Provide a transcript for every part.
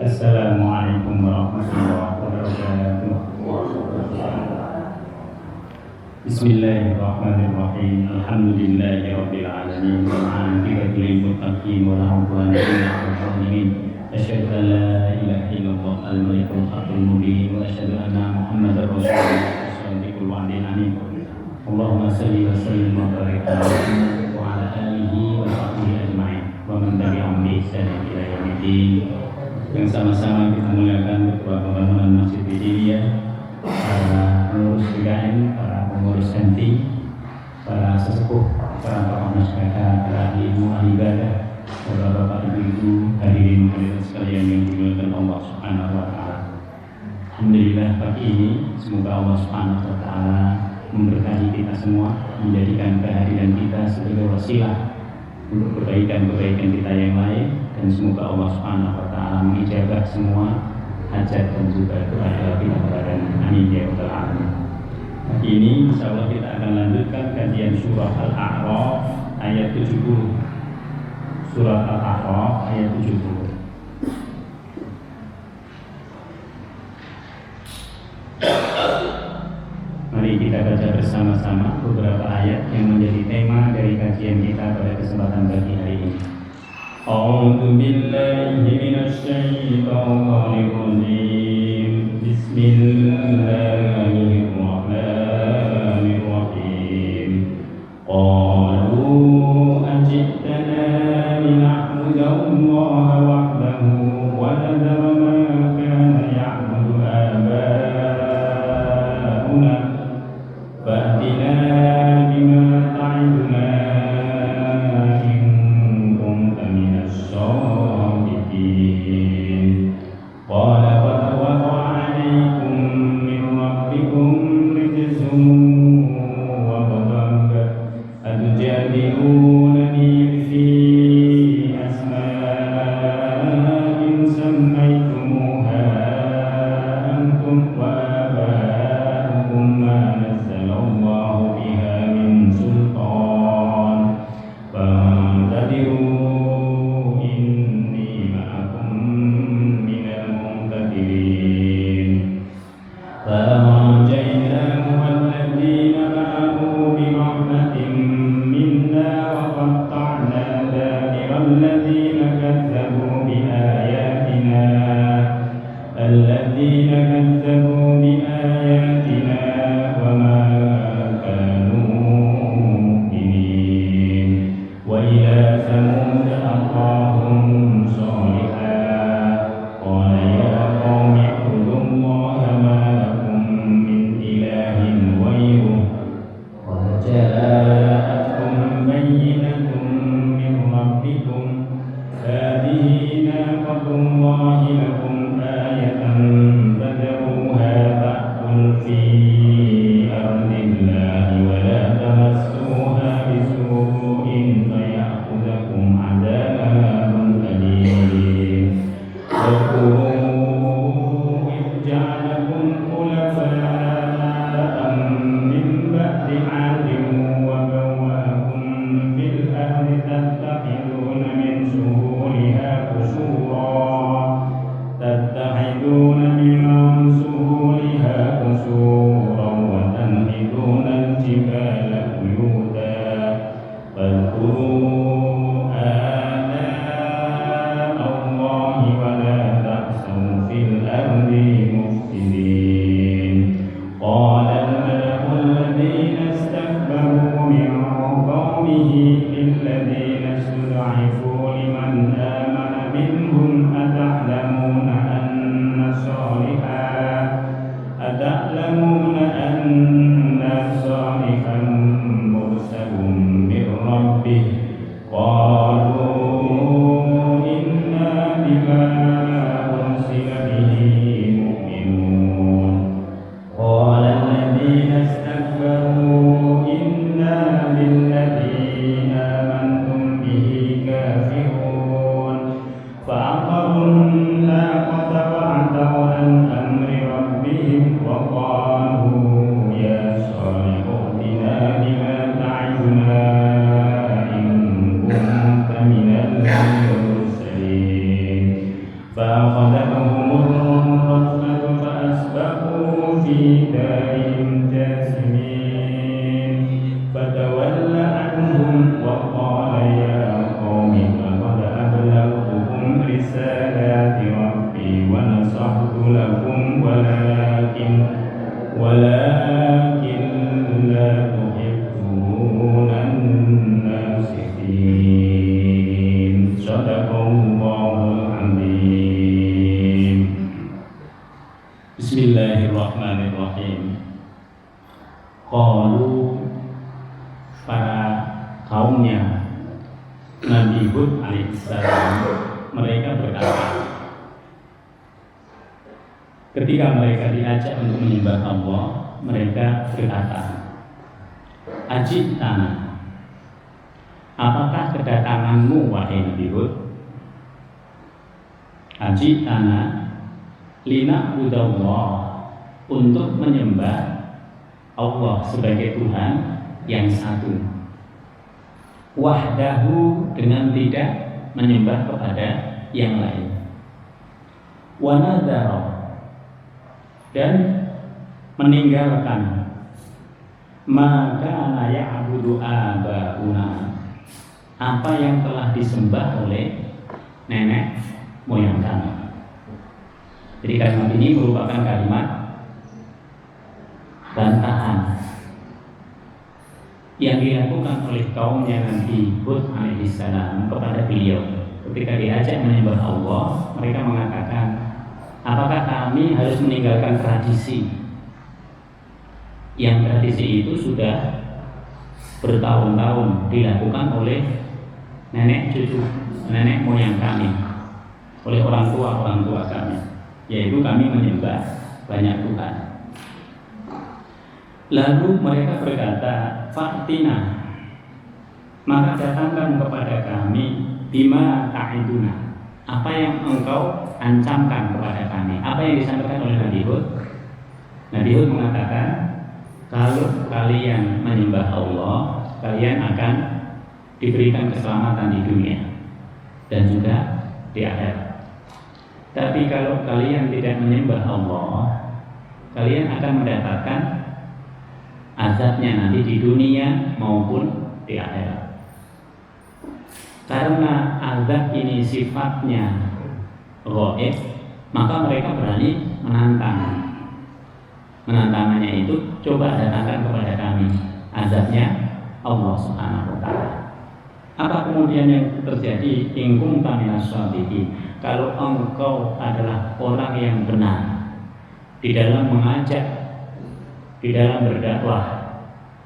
Assalamualaikum warahmatullahi wabarakatuh. Bismillahirrahmanirrahim. Alhamdulillahirabbil alamin. Wal-'aqibatu lil muttaqin wa la 'udwana illa 'alal zalimin. Asyhadu an la ilaha illallah al-malikul haqqul mubin wa asyhadu anna Muhammadar rasulullah as-shadiqul wa'dil amin. Allahumma shalli wa sallim wa barik ala Muhammad wa ala alihi wa sahbihi ajma'in wa man tabi'ahum bi ihsan ila yaumiddin. Yang sama-sama kita muliakan ketua pembangunan Masjid Bidiliyah, para pengurus PKN, para pengurus NT, para sesepuh, para tokoh masyarakat, para ibu ahli ibadah, bapak-bapak, ibu-ibu, hadirin sekalian yang dimuliakan Allah Subhanahu wa taala. Alhamdulillah pagi ini semoga Allah Subhanahu wa taala memberkahi kita semua, menjadikan kehadiran kita sebagai wasilah untuk kebaikan-kebaikan kita yang lain, dan semoga Allah Subhanahu wa taala mengijabah semua hajat dan juga doa kita kepada amin ya rabbal alamin. Pagi ini insyaallah kita akan lanjutkan kajian surah Al-A'raf ayat 70. Surah Al-A'raf ayat 70. Mari kita baca bersama-sama beberapa ayat yang menjadi tema dari kajian kita pada kesempatan pagi hari ini. A'udzu billahi minasy syaithanir rajim. Bismillahirrahmanirrahim. Qalu ajitana lina'budallaha wahdahu wa nadhara ma kana ya'budu aba'una fa'tina bima ta'iduna in kunta minas shadiqin. Qala qad waqa'a 'alaykum min rabbikum rijzun wa ghadab atujadilunani fi asma'in sammaytumuha antum wa aba'ukum ma nazzalallahu biha min sultan fantadiru inni ma'akum minal muntadirin. فأنجيناه والذين معه برحمة منا وقطعنا دابر الذين كذبوا بآياتنا وما كانوا مؤمنين. وإلى ثمود أخاهم صالحا قال يا قوم اعبدوا الله ما لكم من إله غيره قد جاءتكم بينة من ربكم هذه ناقة الله لكم آية فذروها تأكل في أرض الله ولا تمسوها بسوء فيأخذكم عذاب أليم. واذكروا إذ جعلكم خلفاء من بعد عاد para kaumnya Nabi Hud alaihissalam, mereka berkata, ketika mereka diajak untuk menyembah Allah, mereka berkata, Ajibtana, apakah kedatanganmu wahai Nabi Hud? Ajibtana lina'budallah, untuk menyembah Allah sebagai Tuhan yang satu, wahdahu, dengan tidak menyembah kepada yang lain, wa nadhara, dan meninggalkan maka ya'budu abauna, apa yang telah disembah oleh nenek moyang kami. Jadi kalimat ini merupakan kalimat bantahan yang dilakukan oleh kaumnya Nabi Hud alaihissalam kepada beliau. Ketika diajak menyembah Allah, mereka mengatakan, apakah kami harus meninggalkan tradisi yang tradisi itu sudah bertahun-tahun dilakukan oleh nenek cucu, nenek moyang kami, oleh orang tua kami, yaitu kami menyembah banyak Tuhan. Lalu mereka berkata, Faktina, maka datangkan kepada kami bima ta'iduna, apa yang engkau ancamkan kepada kami. Apa yang disampaikan oleh Nabi Hud? Nabi Hud mengatakan, kalau kalian menyembah Allah, kalian akan diberikan keselamatan di dunia dan juga di akhirat. Tapi kalau kalian tidak menyembah Allah, kalian akan mendapatkan azabnya nanti di dunia maupun di akhirat. Karena azab ini sifatnya ghaib, maka mereka berani menantang. Menantangnya itu, coba datangkan kepada kami azabnya Allah Subhanahu wa ta'ala. Apa kemudian yang terjadi? In kunta minas shadiqin, kalau engkau adalah orang yang benar di dalam mengajak, di dalam berdakwah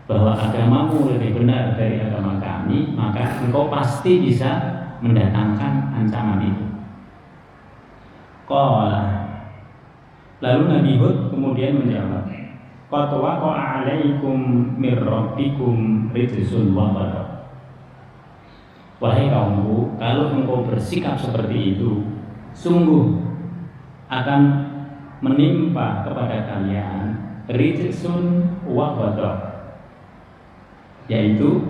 bahwa agamamu lebih benar dari agama kami, maka engkau pasti bisa mendatangkan ancaman itu. Qala, lalu Nabi Hud kemudian menjawab, qad waqa'a 'alaikum mir rabbikum rijsun wa ghadab. Wahai kaumku, kalau engkau bersikap seperti itu, sungguh akan menimpa kepada kalian rijsun wa ghadab, yaitu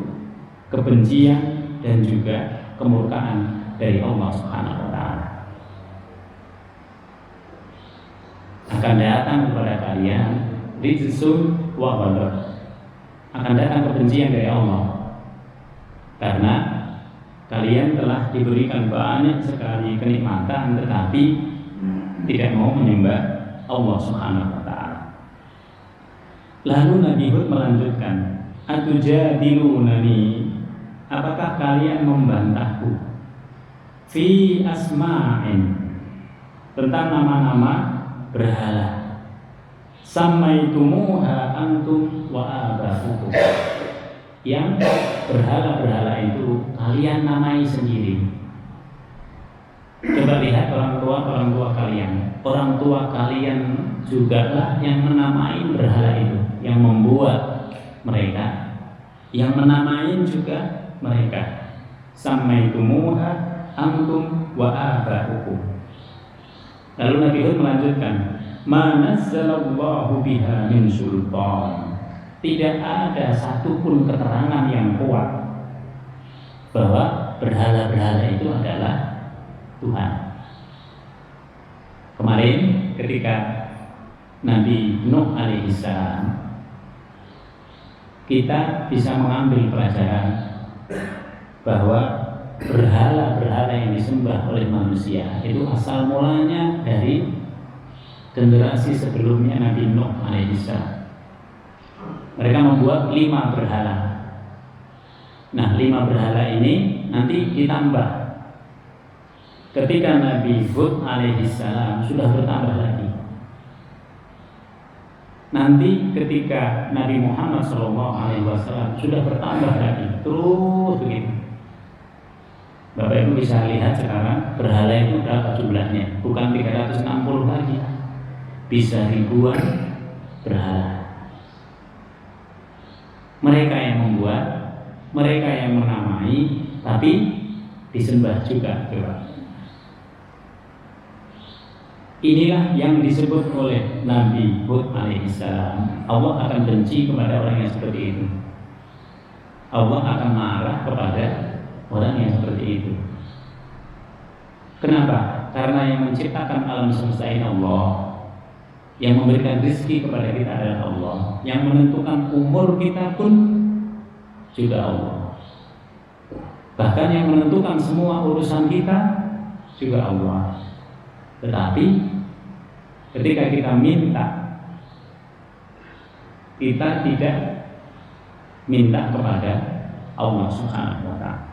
kebencian dan juga kemurkaan dari Allah Subhanahu wa ta'ala. Akan datang kepada kalian rijsun wa ghadab, akan datang kebencian dari Allah, karena kalian telah diberikan banyak sekali kenikmatan tetapi tidak mau menyembah Allah Subhanahu wa ta'ala. Lalu Nabi Hud melanjutkan, atujadilunani, apakah kalian membantahku fi asma'in, tentang nama-nama berhala, samaitumuha antum wa aba'ukum, yang berhala-berhala itu kalian namai sendiri. Coba lihat orang tua kalian. Orang tua kalian juga lah yang menamai berhala itu, yang membuat mereka, yang menamai juga mereka. Samaitumuha antum wa aba'ukum. Lalu Nabi Hud melanjutkan, ma nazzalallahu biha min sultan, tidak ada satupun keterangan yang kuat bahwa berhala-berhala itu adalah Tuhan. Kemarin ketika Nabi Nuh alaihissalam, kita bisa mengambil pelajaran bahwa berhala-berhala yang disembah oleh manusia itu asal mulanya dari generasi sebelumnya Nabi Nuh alaihissalam. Mereka membuat 5 berhala. Nah, 5 berhala ini nanti ditambah ketika Nabi Hud alaihissalam sudah bertambah lagi. Nanti ketika Nabi Muhammad SAW sudah bertambah lagi, terus begitu. Bapak Ibu bisa lihat sekarang berhala itu berapa jumlahnya? Bukan 360 lagi, bisa ribuan berhala. Mereka yang membuat, mereka yang menamai, tapi disembah juga. Coba. Inilah yang disebut oleh Nabi Hud alaihissalam. Allah akan benci kepada orang yang seperti itu. Allah akan marah kepada orang yang seperti itu. Kenapa? Karena yang menciptakan alam semesta ini Allah, yang memberikan rezeki kepada kita adalah Allah, yang menentukan umur kita pun juga Allah. Bahkan yang menentukan semua urusan kita juga Allah. Tetapi ketika kita minta, kita tidak minta kepada Allah Subhanahu wa ta'ala.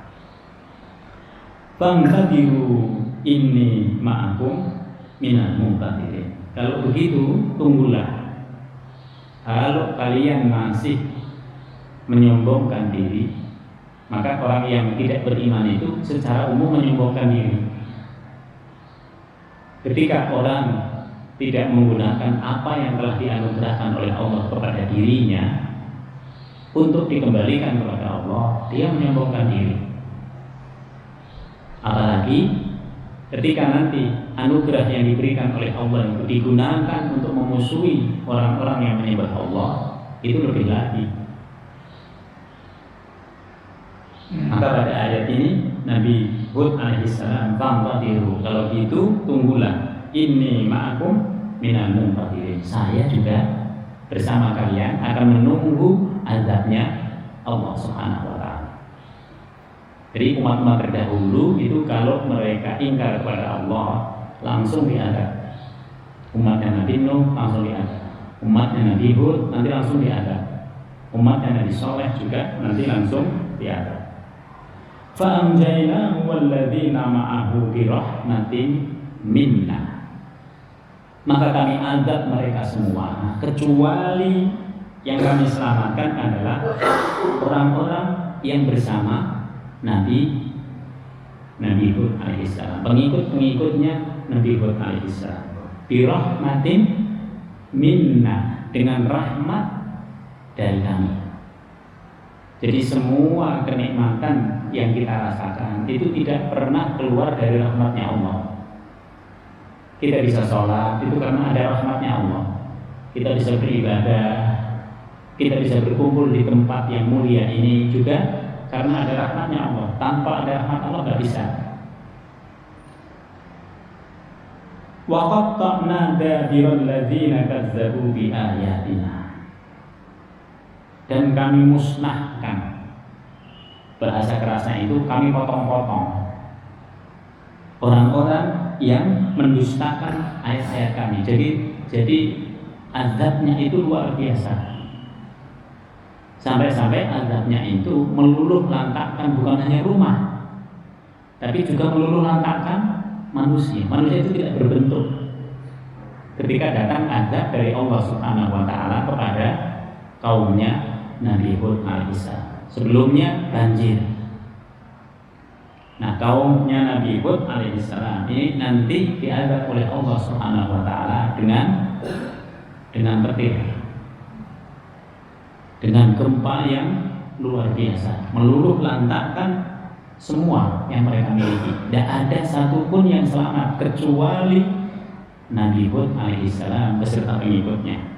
Fantadiru inni ma'akum minal muntadirin. Kalau begitu, tunggulah. Kalau kalian masih menyombongkan diri, maka orang yang tidak beriman itu secara umum menyombongkan diri. Ketika orang tidak menggunakan apa yang telah dianugerahkan oleh Allah kepada dirinya untuk dikembalikan kepada Allah, dia menyombongkan diri. Apalagi ketika nanti anugerah yang diberikan oleh Allah itu digunakan untuk memusuhi orang-orang yang menyembah Allah, itu lebih lagi. Maka pada ayat ini Nabi Hud alaihissalam, fantadiru, kalau gitu tunggulah, inni ma'akum minal muntadirin, saya juga bersama kalian akan menunggu azabnya Allah Subhanahu wa ta'ala. Jadi umat-umat terdahulu itu kalau mereka ingkar kepada Allah langsung diadab. Umatnya Nabi Nuh langsung diadab. Umatnya Nabi Hud nanti langsung diadab. Umatnya Nabi Saleh juga nanti langsung diadab. Fa'amjaynahu walladzina ma'ahu birahmatin minna. Maka kami azab mereka semua, kecuali yang kami selamatkan adalah orang-orang yang bersama Nabi Hud alaihissalam, pengikut-pengikutnya Nabi Hud alaihissalam. Birahmatin minna, dengan rahmat dari kami. Jadi semua kenikmatan yang kita rasakan itu tidak pernah keluar dari rahmatnya Allah. Kita bisa sholat itu karena ada rahmatnya Allah. Kita bisa beribadah, kita bisa berkumpul di tempat yang mulia ini juga karena ada rahmatnya Allah. Tanpa ada rahmat Allah nggak bisa. Wa qatta'na dabiral ladzina kazzabu bi ayatina. Dan kami musnahkan, bahasa kerasnya itu kami potong-potong orang-orang yang mendustakan ayat-ayat kami. Jadi azabnya itu luar biasa. Sampai-sampai azabnya itu meluluh lantakkan bukan hanya rumah, tapi juga meluluh lantakkan manusia. Manusia itu tidak berbentuk. Ketika datang azab dari Allah Subhanahu wa ta'ala kepada kaumnya Nabi Hud alaihissalam. Sebelumnya banjir. Nah, kaumnya Nabi Hud alaihissalam ini nanti diazab oleh Allah Subhanahu wa ta'ala dengan petir, dengan gempa yang luar biasa, meluluh lantakkan semua yang mereka miliki. Tidak ada satupun yang selamat kecuali Nabi Hud alaihissalam beserta pengikutnya.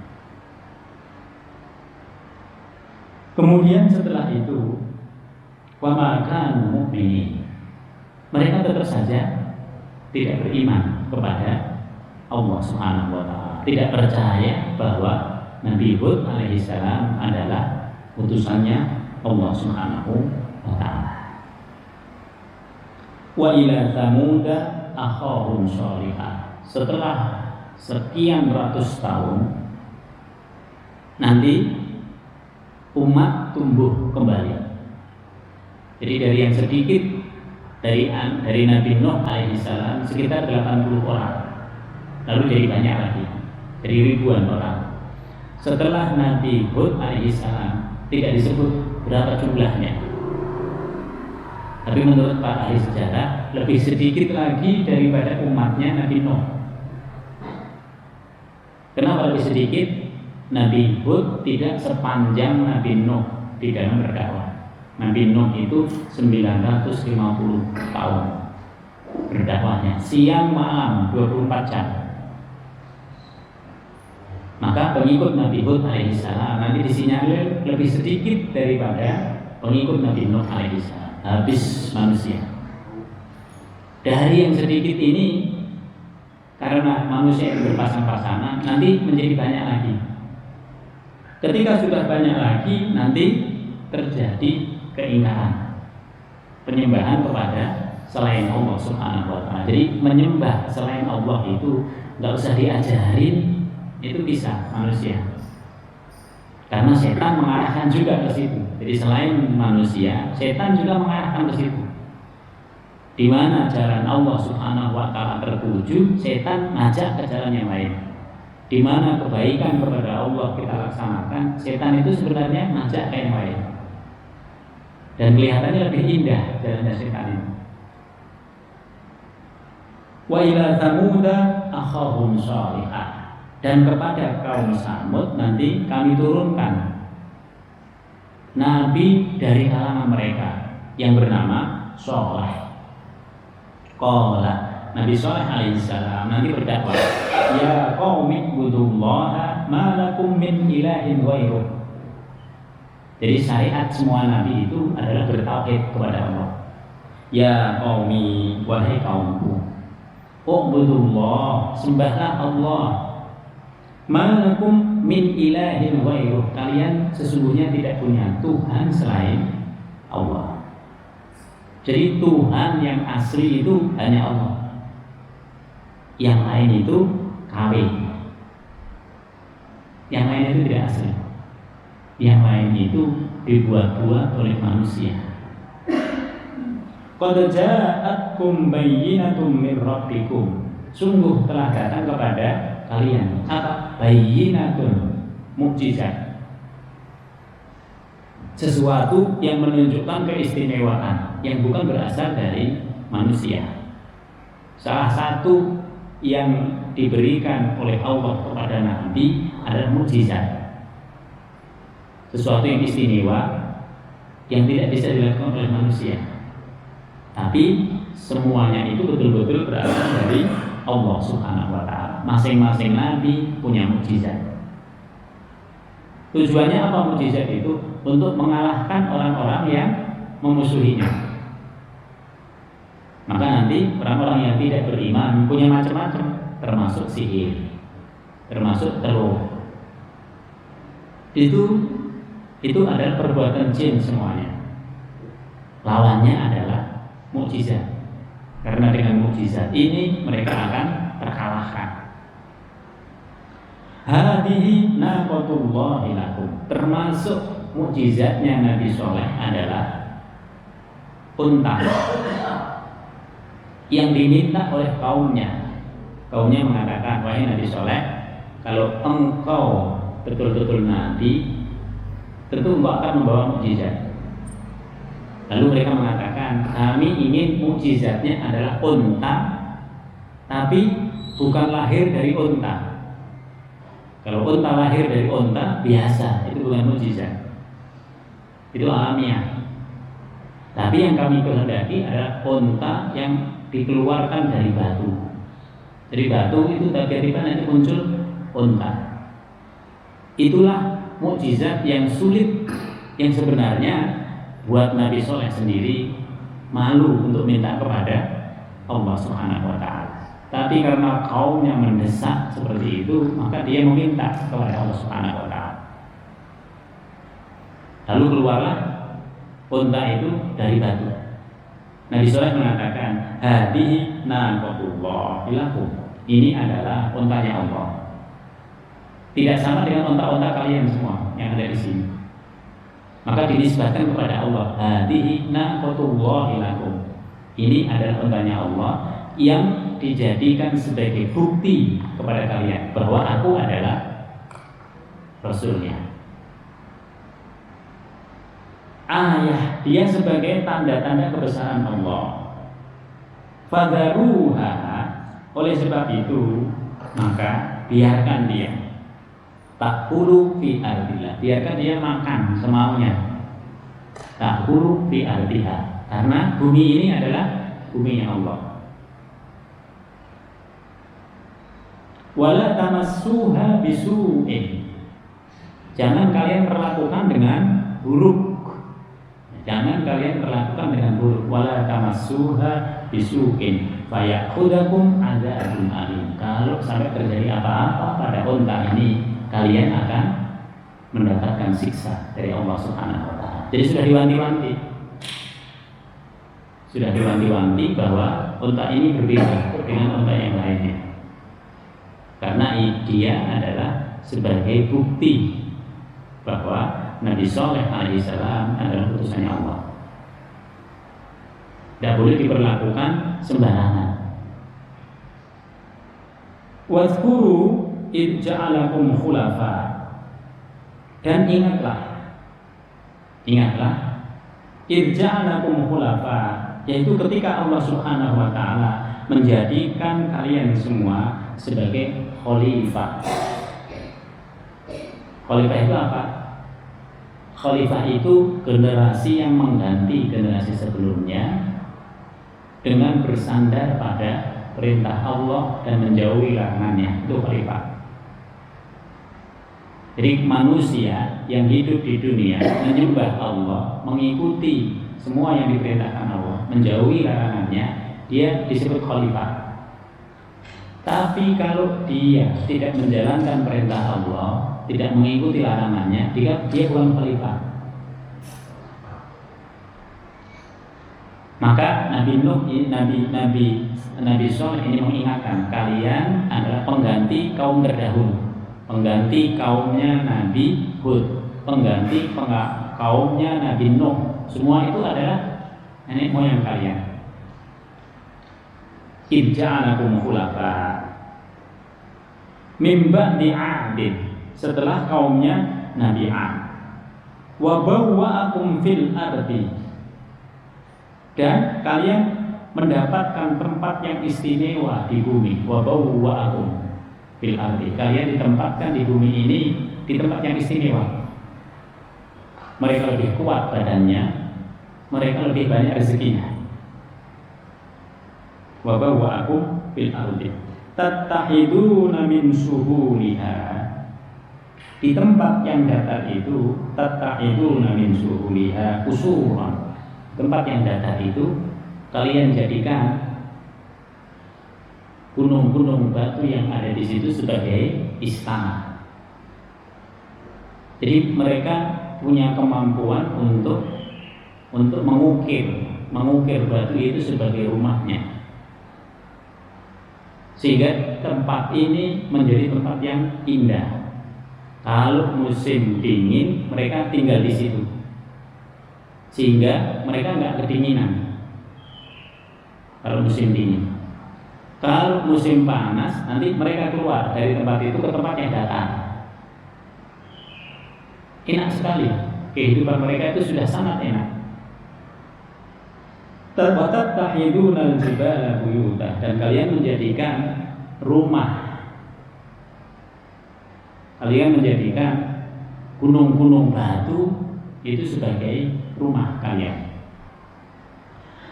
Kemudian setelah itu, wa ma kanu mu'minin, mereka tetap saja tidak beriman kepada Allah Subhanahu wa ta'ala, tidak percaya bahwa Nabi Hud alaihissalam adalah utusannya Allah Subhanahu wa ta'ala. Wa ila Tsamud akhahum shalihah. Setelah sekian ratus tahun nanti umat tumbuh kembali. Jadi dari yang sedikit, dari Nabi Nuh alaihissalam sekitar 80 orang, lalu jadi banyak lagi, jadi ribuan orang, setelah Nabi Hud alaihissalam tidak disebut berapa jumlahnya. Tapi menurut para ahli sejarah lebih sedikit lagi daripada umatnya Nabi Nuh. Kenapa lebih sedikit? Nabi Hud tidak sepanjang Nabi Nuh di dalam berdakwah. Nabi Nuh itu 950 tahun berdakwahnya, siang malam 24 jam. Maka pengikut Nabi Hud alaihissalam nanti disinyalir lebih sedikit daripada pengikut Nabi Nuh alaihissalam. Habis manusia. Dari yang sedikit ini, karena manusia itu berpasang-pasangan, nanti menjadi banyak lagi. Ketika sudah banyak lagi, nanti terjadi keingkaran, penyembahan kepada selain Allah Subhanahu wa Ta'ala. Jadi menyembah selain Allah itu nggak usah diajarin, itu bisa manusia. Karena setan mengarahkan juga ke situ. Jadi selain manusia, setan juga mengarahkan ke situ. Di mana jalan Allah Subhanahu wa Ta'ala tertuju, setan ngajak ke jalan yang lain. Di mana kebaikan kepada Allah kita laksanakan, setan itu sebenarnya ngajak ke yang lain. Dan kelihatannya lebih indah jalannya setan ini. Wa ila Tsamuda akhahum Shalihah. Dan kepada kaum Samud nanti kami turunkan nabi dari kalangan mereka yang bernama Shalih. Qala Nabi Shalih alaihissalam nanti berdakwah, ya qaumi ibudullaha ma lakum min ilahin ghairuh. Jadi syariat semua nabi itu adalah bertauhid kepada Allah. Ya qaumi, wahai kaumku, ubudullah, sembahlah Allah. Malakum min ilahin ghairuh, kalian sesungguhnya tidak punya Tuhan selain Allah. Jadi Tuhan yang asli itu hanya Allah. Yang lain itu KW. Yang lain itu tidak asli. Yang lain itu dibuat-buat oleh manusia. Qad ja'atkum bayyinatun min rabbikum. Sungguh telah datang kepada kalian apa? Bayyinatun, mukjizat. Sesuatu yang menunjukkan keistimewaan yang bukan berasal dari manusia. Salah satu yang diberikan oleh Allah kepada Nabi adalah mukjizat. Sesuatu yang istimewa yang tidak bisa dilakukan oleh manusia. Tapi semuanya itu betul-betul berasal dari Allah Subhanahu wa Ta'ala. Masing-masing nabi punya mukjizat. Tujuannya apa mukjizat itu? Untuk mengalahkan orang-orang yang memusuhinya. Maka nanti orang-orang yang tidak beriman punya macam-macam, termasuk sihir, termasuk telur. Itu adalah perbuatan jin semuanya. Lawannya adalah mukjizat. Karena dengan mukjizat ini mereka akan terkalahkan. Hadihi naqatullahi lakum. Termasuk mukjizatnya Nabi Shalih adalah unta yang diminta oleh kaumnya. Kaumnya mengatakan, wahai Nabi Shalih, kalau engkau betul-betul nabi, tentu engkau akan membawa mukjizat. Lalu mereka mengatakan, kami ingin mukjizatnya adalah unta, tapi bukan lahir dari unta. Kalau unta lahir dari unta biasa, itu bukan mukjizat, itu alamiah. Tapi yang kami kehendaki adalah unta yang dikeluarkan dari batu. Dari batu itu tiba-tiba nanti muncul unta. Itulah mukjizat yang sulit, yang sebenarnya buat Nabi Shalih sendiri malu untuk minta kepada Allah Subhanahu wa Ta'ala. Tapi karena kaumnya mendesak seperti itu, maka dia meminta kepada Allah Subhanahu wa Ta'ala. Lalu keluarlah unta itu dari batu. Nabi Shalih mengatakan, hadihi naqatullahi lakum. Ini adalah untanya Allah. Tidak sama dengan unta-unta kalian semua yang ada di sini. Maka dinisbatkan kepada Allah, hadihi naqatullahi lakum. Ini adalah untanya Allah yang dijadikan sebagai bukti kepada kalian bahwa aku adalah Rasulnya. Ayah, dia sebagai tanda-tanda kebesaran Allah. Fadharuha, oleh sebab itu maka biarkan dia takulu fi ardillah, biarkan dia makan semaunya. Takulu fi ardiha, karena bumi ini adalah bumi Allah. Wala tamassuha bisu'in, jangan kalian perlakukan dengan buruk. Jangan kalian perlakukan dengan buruk. Wala tamassuha bisu'in fayakhudakum adzabun alim. Kalau sampai terjadi apa-apa pada unta ini, kalian akan mendapatkan siksa dari Allah Subhanahu wa taala. Jadi sudah diwanti-wanti. Sudah diwanti-wanti bahwa unta ini berbeda dengan unta yang lainnya. Karena dia adalah sebagai bukti bahwa Nabi Saleh alaihissalam adalah utusannya Allah. Tidak boleh diperlakukan sembarangan. Wadhkuru id ja'alakum khulafa, dan ingatlah id ja'alakum khulafa, yaitu ketika Allah Subhanahu wa taala menjadikan kalian semua sebagai khalifah. Khalifah itu apa? Khalifah itu generasi yang mengganti generasi sebelumnya dengan bersandar pada perintah Allah dan menjauhi larangannya. Itu khalifah. Jadi manusia yang hidup di dunia menyembah Allah, mengikuti semua yang diperintahkan Allah, menjauhi larangannya, dia disebut khalifah. Tapi kalau dia tidak menjalankan perintah Allah, tidak mengikuti larangannya, dia bukan khalifah. Maka Nabi Nuh, Nabi Saleh ini mengingatkan, kalian adalah pengganti kaum terdahulu, pengganti kaumnya Nabi Hud, pengganti kaumnya Nabi Nuh. Semua itu adalah nenek moyang kalian. Idja'alakum khulafa min ba'di 'adin, setelah kaumnya Nabi 'Ad. Wa bawwa'akum fil ardi, dan kalian mendapatkan tempat yang istimewa di bumi. Wa bawwa'akum fil ardi, kalian ditempatkan di bumi ini di tempat yang istimewa. Mereka lebih kuat badannya, mereka lebih banyak rezekinya. Wa bawwa'akum fil ardi tattahiduna min suhuliha, di tempat yang datar itu tattahiduna min suhuliha usuran, tempat yang datar itu kalian jadikan gunung-gunung batu yang ada di situ sebagai istana. Jadi mereka punya kemampuan untuk mengukir batu itu sebagai rumahnya, sehingga tempat ini menjadi tempat yang indah. Kalau musim dingin mereka tinggal di situ, sehingga mereka nggak kedinginan. Kalau musim dingin, kalau musim panas nanti mereka keluar dari tempat itu ke tempat yang datar. Enak sekali, kehidupan mereka itu sudah sangat enak. Tattahidunal jibala buyuta, dan kalian menjadikan rumah, kalian menjadikan gunung-gunung batu itu sebagai rumah kalian.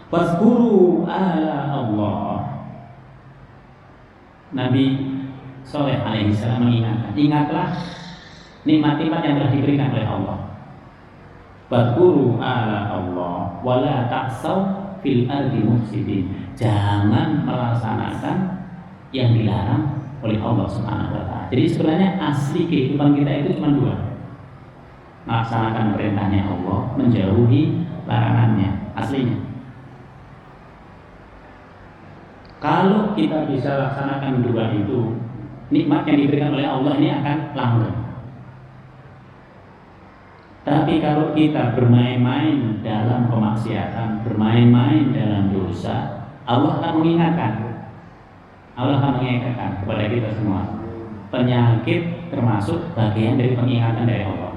Fazkuru ala Allah, Nabi Saleh alaihissalam mengingatkan, ingatlah nikmat-nikmat yang telah diberikan oleh Allah. Fazkuru ala Allah wala ta'saw fil ardi mufsidin, jangan melaksanakan yang dilarang oleh Allah Subhanahu wa taala. Jadi sebenarnya asli kehidupan kita itu cuma dua: melaksanakan perintahnya Allah, menjauhi larangannya, aslinya. Kalau kita bisa laksanakan dua itu, nikmat yang diberikan oleh Allah ini akan langgeng. Tapi kalau kita bermain-main dalam kemaksiatan, bermain-main dalam dosa, Allah akan mengingatkan kepada kita semua, penyakit termasuk bagian dari pengingatan dari Allah.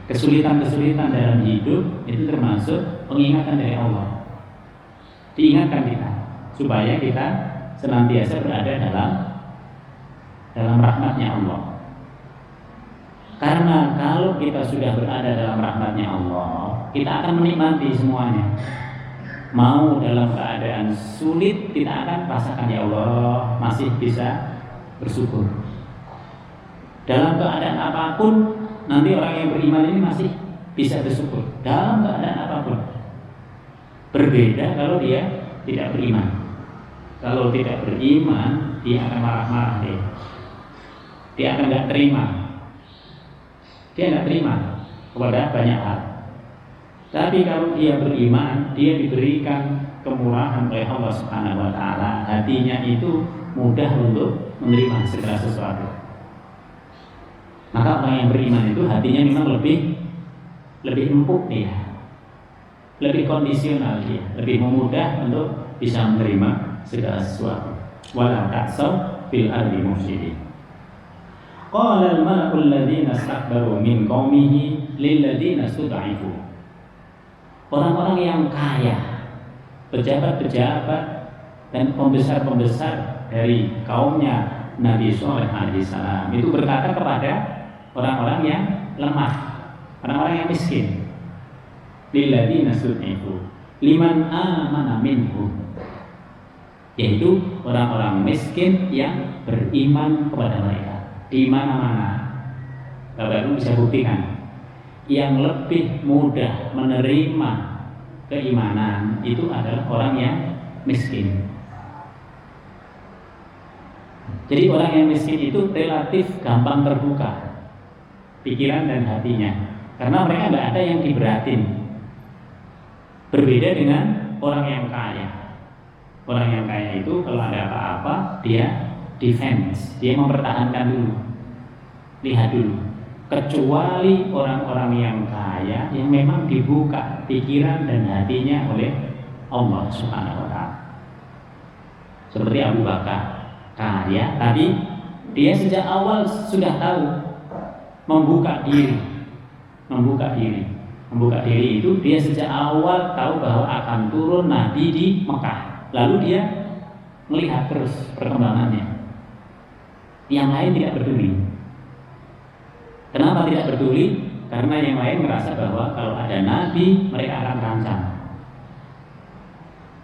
Kesulitan-kesulitan dalam hidup itu termasuk pengingatan dari Allah. Diingatkan kita supaya kita senantiasa berada dalam rahmatnya Allah. Karena kalau kita sudah berada dalam rahmatnya Allah, kita akan menikmati semuanya. Mau dalam keadaan sulit, kita akan rasakan, ya Allah, masih bisa bersyukur. Dalam keadaan apapun, nanti orang yang beriman ini masih bisa bersyukur dalam keadaan apapun. Berbeda kalau dia tidak beriman. Kalau tidak beriman, dia akan marah-marah deh. Dia akan nggak terima. Dia nggak terima kepada banyak hal. Tapi kalau dia beriman, dia diberikan kemurahan oleh Allah Subhanahu wa taala. Hatinya itu mudah untuk menerima segala sesuatu. Maka orang yang beriman itu hatinya memang lebih empuk dia. Lebih kondisional dia, lebih mudah untuk bisa menerima segala sesuatu. Wala ta'saw fil ardi mufsidin. Qala al-mala'u alladziina istakbaru min qaumihi lil ladziina istud'ifu. Orang-orang yang kaya, pejabat-pejabat dan pembesar-pembesar dari kaumnya Nabi Shalih alaihissalam itu berkata kepada orang-orang yang lemah, orang-orang yang miskin, lilladzina istud'ifu liman amana minhum, yaitu orang-orang miskin yang beriman kepada mereka. Di mana-mana Bapak Ibu bisa buktikan, yang lebih mudah menerima keimanan itu adalah orang yang miskin. Jadi orang yang miskin itu relatif gampang terbuka pikiran dan hatinya, karena mereka nggak ada yang diberatin. Berbeda dengan orang yang kaya. Orang yang kaya itu kalau ada apa-apa dia defense, dia mempertahankan dulu, lihat dulu. Kecuali orang-orang yang kaya yang memang dibuka pikiran dan hatinya oleh Allah Subhanahu wa taala. Seperti Abu Bakar, kaya, tapi dia sejak awal sudah tahu membuka diri. Membuka diri itu dia sejak awal tahu bahwa akan turun Nabi di Mekah. Lalu dia melihat terus perkembangannya. Yang lain tidak peduli. Kenapa tidak peduli? Karena yang lain merasa bahwa kalau ada Nabi mereka akan terancam.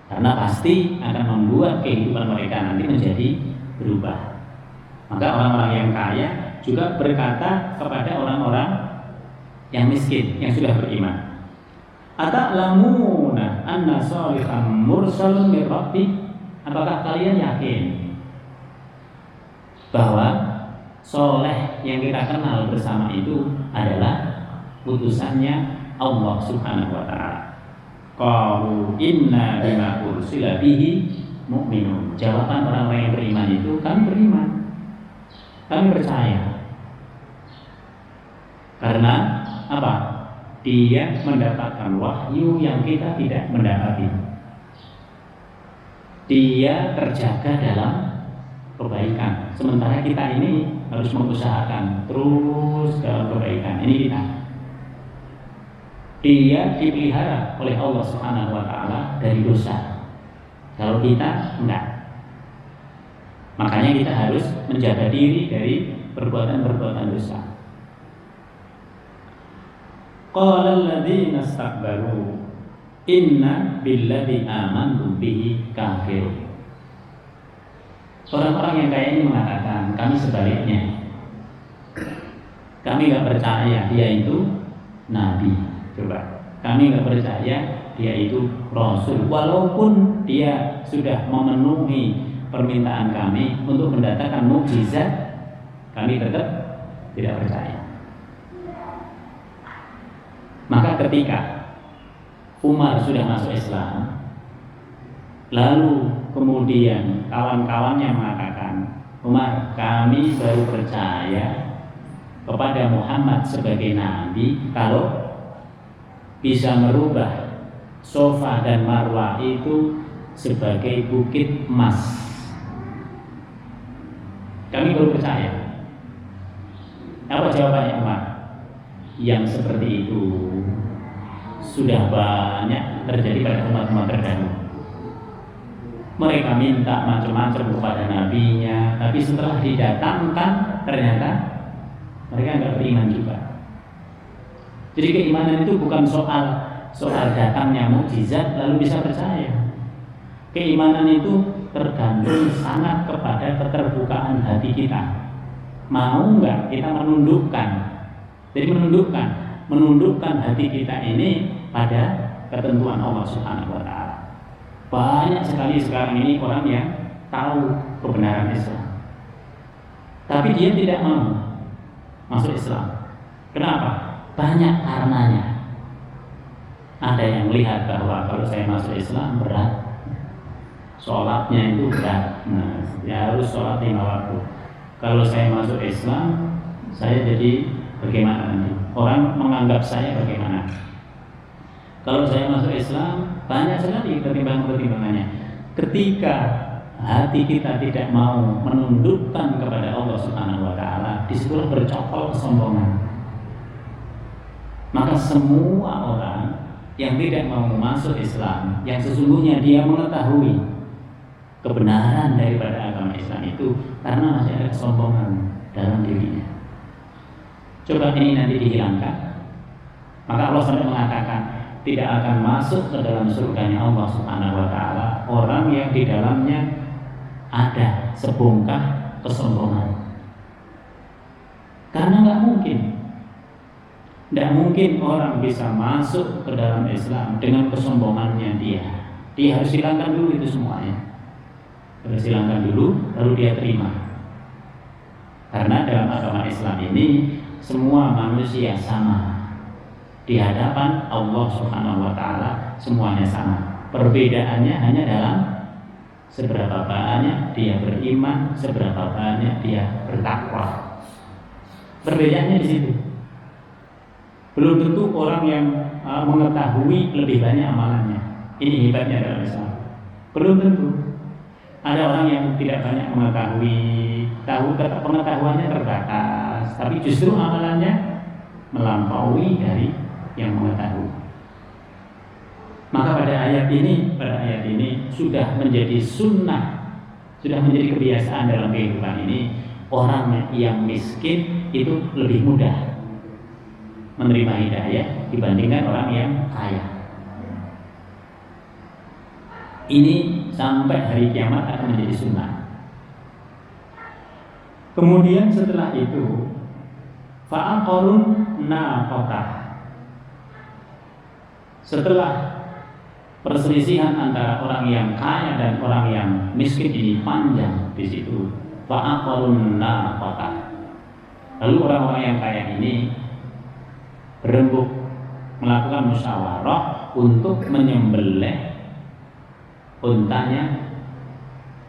Karena pasti akan membuat kehidupan mereka nanti menjadi berubah. Maka orang-orang yang kaya juga berkata kepada orang-orang yang miskin, yang sudah beriman, Ata'lamuna anna Shalihan mursalun min Rabbi? Apakah kalian yakin bahwa Soleh yang kita kenal bersama itu adalah utusannya Allah Subhanahu wa taala? Qalu inna bima ursila bihi mu'minun. Jawaban orang-orang yang beriman itu, kami beriman, kami percaya. Karena apa? Dia mendapatkan wahyu yang kita tidak mendapati. Dia terjaga dalam kebaikan, sementara kita ini harus mengusahakan terus dalam kebaikan. Ini kita. Dia dipelihara oleh Allah Subhanahu wa taala dari dosa. Kalau kita enggak. Makanya kita harus menjaga diri dari perbuatan-perbuatan dosa. Qala alladziina istakbaru inna billadzi amantu bihi kafirun. Orang-orang yang kaya ini mengatakan, kami sebaliknya, kami nggak percaya dia itu nabi. Coba, kami nggak percaya dia itu rasul, walaupun dia sudah memenuhi permintaan kami untuk mendatangkan mukjizat, kami tetap tidak percaya. Maka ketika Umar sudah masuk Islam, lalu kemudian kawan-kawannya mengatakan, Umar, kami baru percaya kepada Muhammad sebagai nabi kalau bisa merubah Sofa dan Marwah itu sebagai bukit emas. Kami baru percaya. Apa jawabannya Umar? Yang seperti itu sudah banyak terjadi pada umat-umat terdahulu. Mereka minta macam-macam kepada nabinya, tapi setelah didatangkan ternyata mereka nggak beriman juga. Jadi keimanan itu bukan soal datangnya mukjizat lalu bisa percaya. Keimanan itu tergantung sangat kepada keterbukaan hati kita. Mau nggak kita menundukkan? Jadi menundukkan hati kita ini pada ketentuan Allah Subhanahu wa taala. Banyak sekali sekarang ini orang yang tahu kebenaran Islam, tapi dia tidak mau masuk Islam. Kenapa? Banyak karenanya. Ada yang melihat bahwa kalau saya masuk Islam berat, sholatnya itu berat. Nah, ya harus sholat 5 waktu. Kalau saya masuk Islam, saya jadi bagaimana nanti? Orang menganggap saya bagaimana? Kalau saya masuk Islam, banyak sekali pertimbangan-pertimbangannya. Ketika hati kita tidak mau menundukkan kepada Allah Subhanahu wa taala, disitulah bercokol kesombongan. Maka semua orang yang tidak mau masuk Islam, yang sesungguhnya dia mengetahui kebenaran daripada agama Islam itu, karena masih ada kesombongan dalam dirinya. Coba ini nanti dihilangkan, maka Allah sampai mengatakan tidak akan masuk ke dalam surganya Allah Subhanahu wa taala orang yang di dalamnya ada sebongkah kesombongan. Karena tidak mungkin orang bisa masuk ke dalam Islam dengan kesombongannya dia. Dia harus hilangkan dulu itu semuanya. Harus hilangkan dulu, baru dia terima. Karena dalam agama Islam ini semua manusia sama. Di hadapan Allah Subhanahu wa taala semuanya sama. Perbedaannya hanya dalam seberapa banyak dia beriman, seberapa banyak dia bertakwa. Perbedaannya di situ. Belum tentu orang yang mengetahui lebih banyak amalannya. Ini hebatnya dalam Islam. Belum tentu. Ada orang yang tidak banyak mengetahui, pengetahuannya terbatas, tapi justru amalannya melampaui dari yang mengetahui. Maka pada ayat ini sudah menjadi sunnah, sudah menjadi kebiasaan dalam kehidupan ini. Orang yang miskin itu lebih mudah menerima hidayah dibandingkan orang yang kaya. Ini sampai hari kiamat akan menjadi sunnah. Kemudian setelah itu fa'aqarun naqatah. Setelah perselisihan antara orang yang kaya dan orang yang miskin ini panjang di situ, fa'aqarun naqatah. Lalu orang-orang yang kaya ini berembuk melakukan musyawarah untuk menyembelih untanya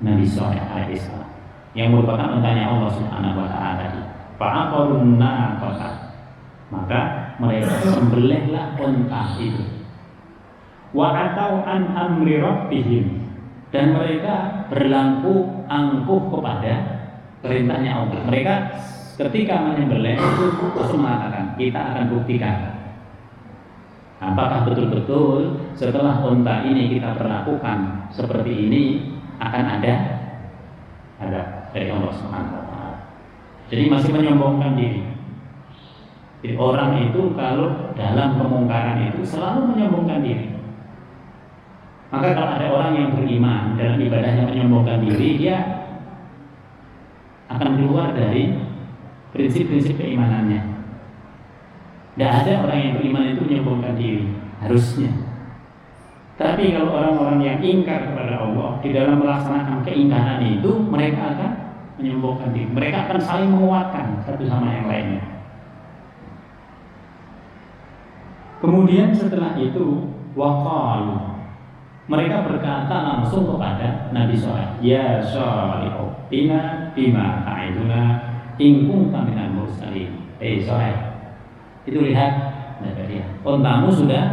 Nabi Shalih alaihissalam yang merupakan untanya Allah Subhanahu wa taala tadi. Fa'aqarun naqatah. Maka mereka sembelihlah unta itu. Wa atau an amri rabbihim, dan mereka berlaku angkuh kepada perintahnya Allah. Mereka ketika menyembelih itu langsung mengatakan, kita akan buktikan apakah betul-betul setelah unta ini kita perlakukan seperti ini akan ada dari Allah Subhanahu wa taala. Jadi masih menyombongkan diri. Jadi orang itu kalau dalam kemungkaran itu selalu menyombongkan diri. Maka kalau ada orang yang beriman dalam ibadahnya menyombongkan diri, dia akan keluar dari prinsip-prinsip keimanannya. Tidak ada orang yang beriman itu menyombongkan diri, harusnya. Tapi kalau orang-orang yang ingkar kepada Allah di dalam melaksanakan keingkaran itu, mereka akan menyombongkan diri. Mereka akan saling menguatkan satu sama yang lainnya. Kemudian setelah itu waqalu, mereka berkata langsung kepada Nabi Shalih, ya Shalih, tina bima ta'iduna in kunta minal mursalin. Shalih, itu lihat, untamu sudah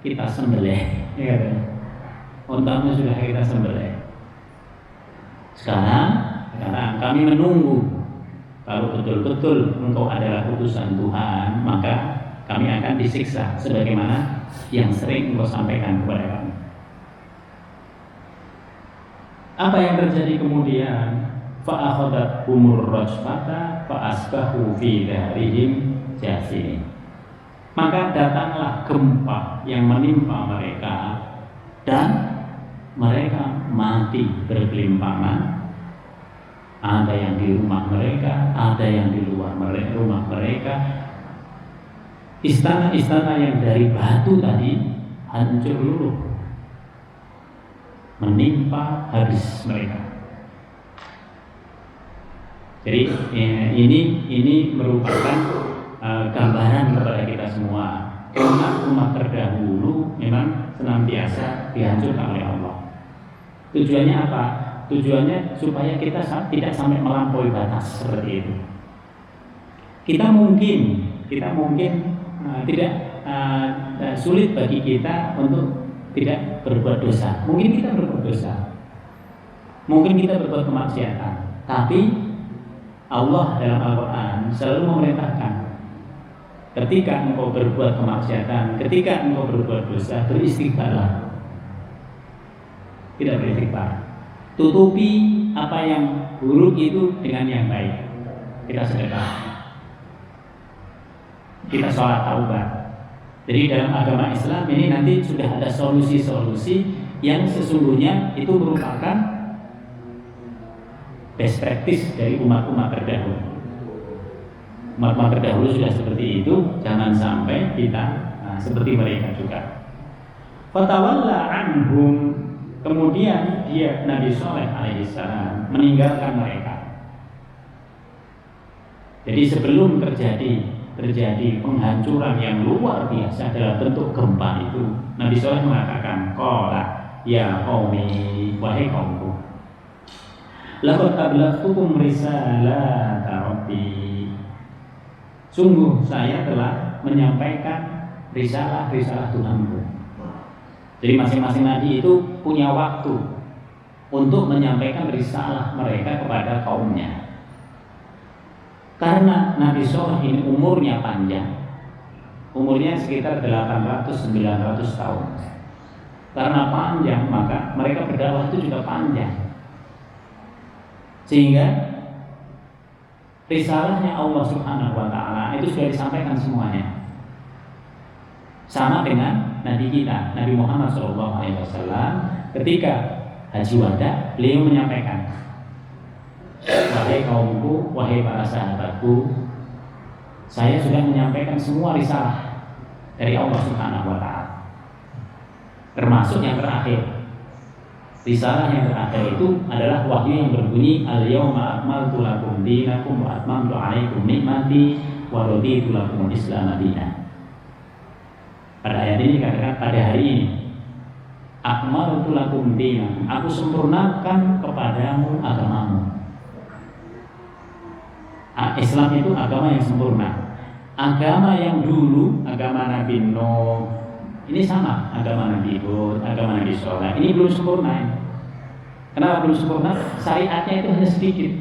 kita sembelih. Untamu sudah kita sembelih. Sekarang kami menunggu Kalau betul-betul engkau adalah utusan Tuhan, maka kami akan disiksa sebagaimana yang sering engkau sampaikan kepada kami. Apa yang terjadi kemudian? Fa'akhadat umur rajfata fa'asbahu fi darihim jasimin. Maka datanglah gempa yang menimpa mereka dan mereka mati bergelimpangan. Ada yang di rumah mereka, ada yang di luar rumah mereka. Istana-istana yang dari batu tadi hancur luluh, menimpa habis mereka. Jadi ini merupakan gambaran kepada kita semua. Umat terdahulu memang senantiasa dihancurkan oleh Allah. Tujuannya apa? Tujuannya supaya kita tidak sampai melampaui batas seperti itu. Kita mungkin tidak sulit bagi kita untuk tidak berbuat dosa. Mungkin kita berbuat dosa, mungkin kita berbuat kemaksiatan, tapi Allah dalam Al-Quran selalu memerintahkan, ketika engkau berbuat kemaksiatan, ketika engkau berbuat dosa, beristighfarlah. Tidak beristighfar, tutupi apa yang buruk itu dengan yang baik. Kita sedekah, kita sholat taubat. Jadi dalam agama Islam ini nanti sudah ada solusi-solusi yang sesungguhnya itu merupakan best practice dari umat-umat terdahulu. Umat-umat terdahulu sudah seperti itu, jangan sampai kita seperti mereka juga. Fatawalla anhum, kemudian dia Nabi Shalih alaihissalam meninggalkan mereka. Jadi sebelum terjadi penghancuran yang luar biasa dalam bentuk gempa itu, Nabi Shalih mengatakan, qala ya qaumi, wahai kaumku, laqad ablaghtukum risalata rabbi, sungguh saya telah menyampaikan risalah Tuhanku. Jadi masing-masing nabi itu punya waktu untuk menyampaikan risalah mereka kepada kaumnya. Karena Nabi Shalih ini umurnya panjang, umurnya sekitar 800-900 tahun. Karena panjang, maka mereka berdakwah itu juga panjang. Sehingga risalahnya Allah Subhanahu wa Ta'ala itu sudah disampaikan semuanya. Sama dengan Nabi kita, Nabi Muhammad SAW, ketika Haji Wada, beliau menyampaikan, wahai kaumku, wahai para sahabatku, saya sudah menyampaikan semua risalah dari Allah Subhanahu wa Ta'ala, termasuk yang terakhir. Risalah yang terakhir itu adalah wahyu yang berbunyi, al-yawma akmaltu lakum dinakum wa atmamtu alaikum nikmati wa raditu lakumul Islam dinan. Pada ayat ini dikatakan, pada hari ini akmaltu lakum dinakum, aku sempurnakan kepadamu agamamu. Islam itu agama yang sempurna. Agama yang dulu, agama Nabi Nuh, ini sama, agama Nabi Hud, agama Nabi Shalih, ini belum sempurna. Kenapa belum sempurna? Syariatnya itu hanya sedikit,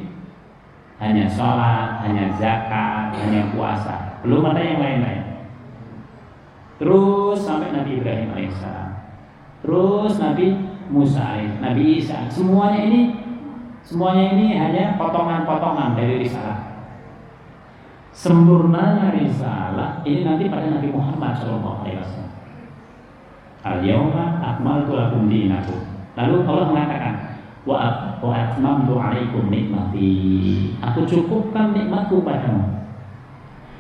hanya sholat, hanya zakat, hanya puasa, belum ada yang lain-lain. Terus sampai Nabi Ibrahim alaihissalam, terus Nabi Musa, Nabi Isa, semuanya ini hanya potongan-potongan dari risalah. Sempurnanya risalah ini nanti pada Nabi Muhammad SAW. Al-yawma akmaltu lakum dinakum. Lalu Allah mengatakan, wa atmamtu alaikum nikmati, aku cukupkan nikmatku padamu.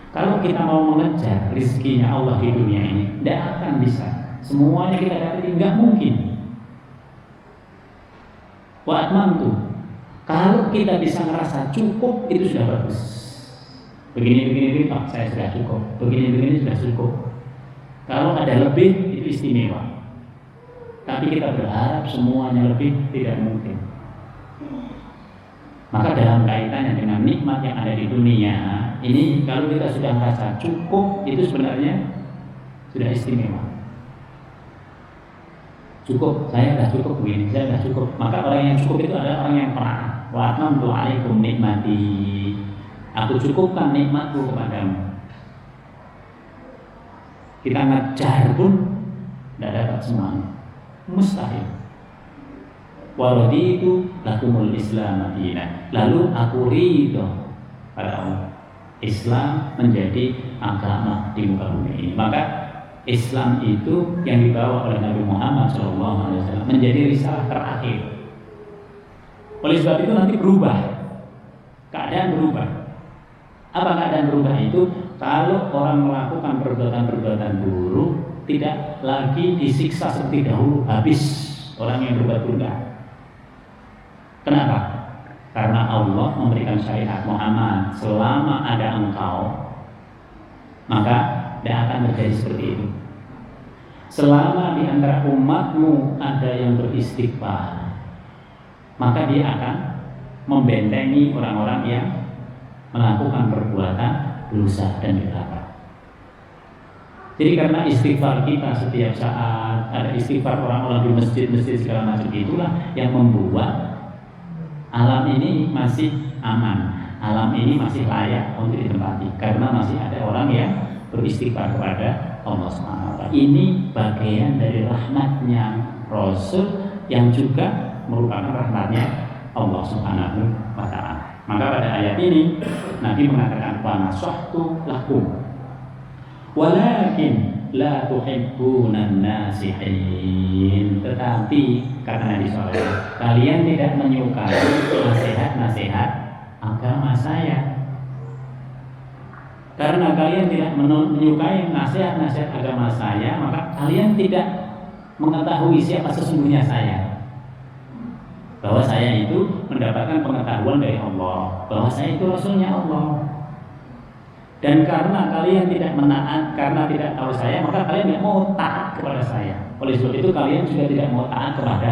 Kalau kita mau mengejar rezekinya Allah di dunia ini, tidak akan bisa. Semuanya kita dapat, nggak mungkin. Wa atmamtu, kalau kita bisa ngerasa cukup, itu sudah bagus. Begini, Pak, saya sudah cukup. Begini sudah cukup. Kalau ada lebih, itu istimewa. Tapi kita berharap semuanya lebih, tidak mungkin. Maka dalam kaitannya dengan nikmat yang ada di dunia ini, kalau kita sudah merasa cukup, itu sebenarnya sudah istimewa. Cukup, saya sudah cukup begini, saya sudah cukup. Maka orang yang cukup itu adalah orang yang pernah wa atmamtu alaikum nikmati. Aku cukupkan nikmatku kepadamu. Kita ngejar pun tidak dapat semuanya, mustahil. Waraditu lakumul Islam madinah. Lalu aku ridho pada Allah, Islam menjadi agama di muka bumi ini. Maka Islam itu yang dibawa oleh Nabi Muhammad SAW menjadi risalah terakhir. Oleh sebab itu nanti berubah, keadaan berubah. Apa keadaan berubah itu? Kalau orang melakukan perbuatan-perbuatan buruk, tidak lagi disiksa seperti dahulu, habis orang yang berbuat buruk. Kenapa? Karena Allah memberikan syariat Muhammad, selama ada engkau, maka tidak akan terjadi seperti itu. Selama di antara umatmu ada yang beristighfar, maka dia akan membentengi orang-orang yang melakukan perbuatan dosa dan durhaka. Jadi karena istighfar kita setiap saat, ada istighfar orang-orang di masjid-masjid segala macam, itulah yang membuat alam ini masih aman, alam ini masih layak untuk ditempati, karena masih ada orang yang beristighfar kepada Allah SWT. Ini bagian dari rahmatnya Rasul yang juga merupakan rahmatnya Allah SWT. Maka pada ayat ini Nabi mengatakan wa nasahtu lakum walakin la tuhibbunan nasihin. Tetapi kata Nabi SAW, kalian tidak menyukai nasihat-nasihat agama saya. Karena kalian tidak menyukai nasihat-nasihat agama saya, maka kalian tidak mengetahui siapa sesungguhnya saya. Bahwa saya itu mendapatkan pengetahuan dari Allah, bahwa saya itu Rasulnya Allah. Dan karena kalian tidak menaat, karena tidak tahu saya, maka kalian tidak mau taat kepada saya. Oleh sebab itu kalian juga tidak mau taat kepada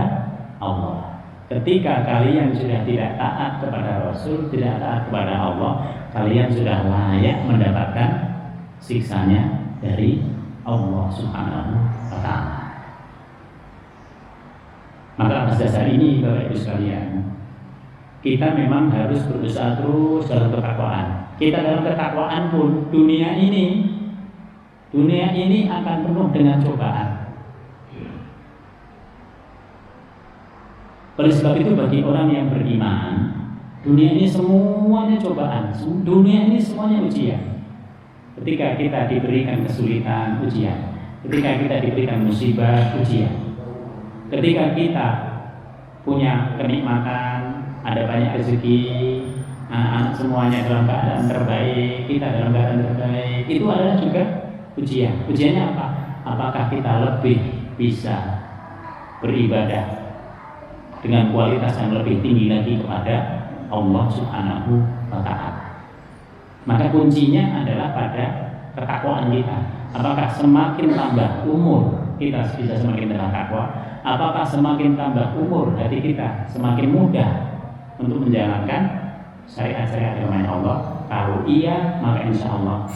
Allah. Ketika kalian sudah tidak taat kepada Rasul, tidak taat kepada Allah, kalian sudah layak mendapatkan siksanya dari Allah Subhanahu wa Ta'ala. Maka atas dasar ini Bapak Ibu sekalian, kita memang harus berusaha terus dalam ketakwaan. Kita dalam ketakwaan pun dunia ini akan penuh dengan cobaan. Oleh sebab itu bagi orang yang beriman, dunia ini semuanya cobaan, dunia ini semuanya ujian. Ketika kita diberikan kesulitan, ujian. Ketika kita diberikan musibah, ujian. Ketika kita punya kenikmatan, ada banyak rezeki, anak-anak semuanya dalam keadaan terbaik, kita dalam keadaan terbaik, itu adalah juga ujian. Ujiannya apa? Apakah kita lebih bisa beribadah dengan kualitas yang lebih tinggi lagi kepada Allah Subhanahu wa Ta'ala? Maka kuncinya adalah pada ketakwaan kita. Apakah semakin tambah umur kita bisa semakin bertakwa? Apakah semakin tambah umur hati kita semakin mudah untuk menjalankan syariat-syariat firman Allah? Kalau iya, maka insya Allah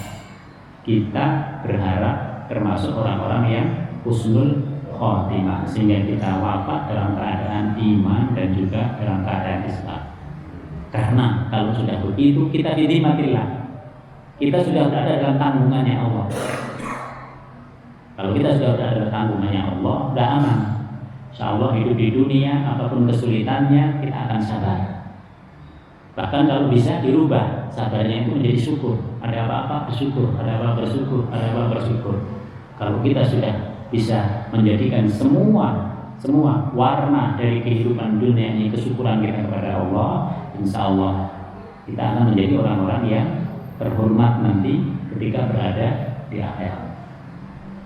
kita berharap termasuk orang-orang yang husnul khotimah, sehingga kita wafat dalam keadaan iman dan juga dalam keadaan Islam. Karena kalau sudah begitu kita dinikmatilah, kita sudah berada dalam tanggungannya Allah. Kalau kita sudah berada dalam tanggungannya Allah, sudah aman. Insya Allah hidup di dunia apapun kesulitannya kita akan sabar. Bahkan kalau bisa dirubah sabarnya itu menjadi syukur. Ada apa-apa bersyukur, ada apa bersyukur, ada apa bersyukur. Kalau kita sudah bisa menjadikan semua warna dari kehidupan dunia ini kesyukuran kita kepada Allah, insya Allah kita akan menjadi orang-orang yang terhormat nanti ketika berada di akhirat.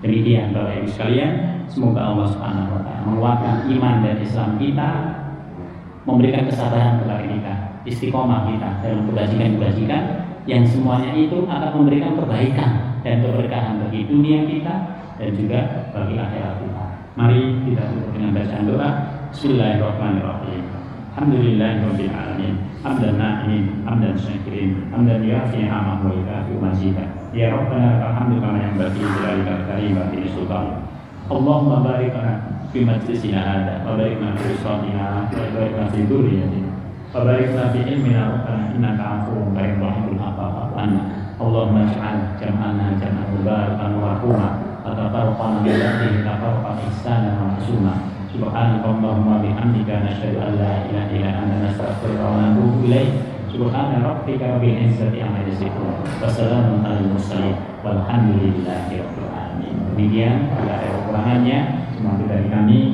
Demikian Bapak Ibu sekalian, semoga Allah Subhanahu wa Ta'ala menguatkan iman dan Islam kita, memberikan kesabaran kepada kita, istiqomah kita dalam kebajikan-kebajikan yang semuanya itu akan memberikan kebaikan dan keberkahan bagi dunia kita dan juga bagi akhirat kita. Mari kita tutup dengan bacaan doa. Bismillahirrahmanirrahim. Alhamdulillahirabbil alamin. Hamdan na'imin, hamdan syakirin, hamdan yuafi ni'amahu wa yukafi mazidah. Ya Rabbana alhamdu kama yanbaghi lillahi karimati sultan. Allahumma barik lana fi majlisina hadza wa barik lana fi usratina wa barik lana fi dzurriyyatina wa barik lana fi ilmina rabbana innaka afuwwun karim rahimul anna. Allahumma ij'al jam'ana jam'an mubarakan marhuma wa tafarraqana min ba'dihi tafarraqan ihsanan wa ma'suma. Subhanakallahumma bihamdika nasyhadu an la ilaha illa anta nastaghfiruka wa natubu ilaik. Subhana rabbika rabbil izzati amma yasifun. Wassalamun alal mursalin. Walhamdulillahi rabbil alamin. Demikian bila ada kekurangannya, semua dari kami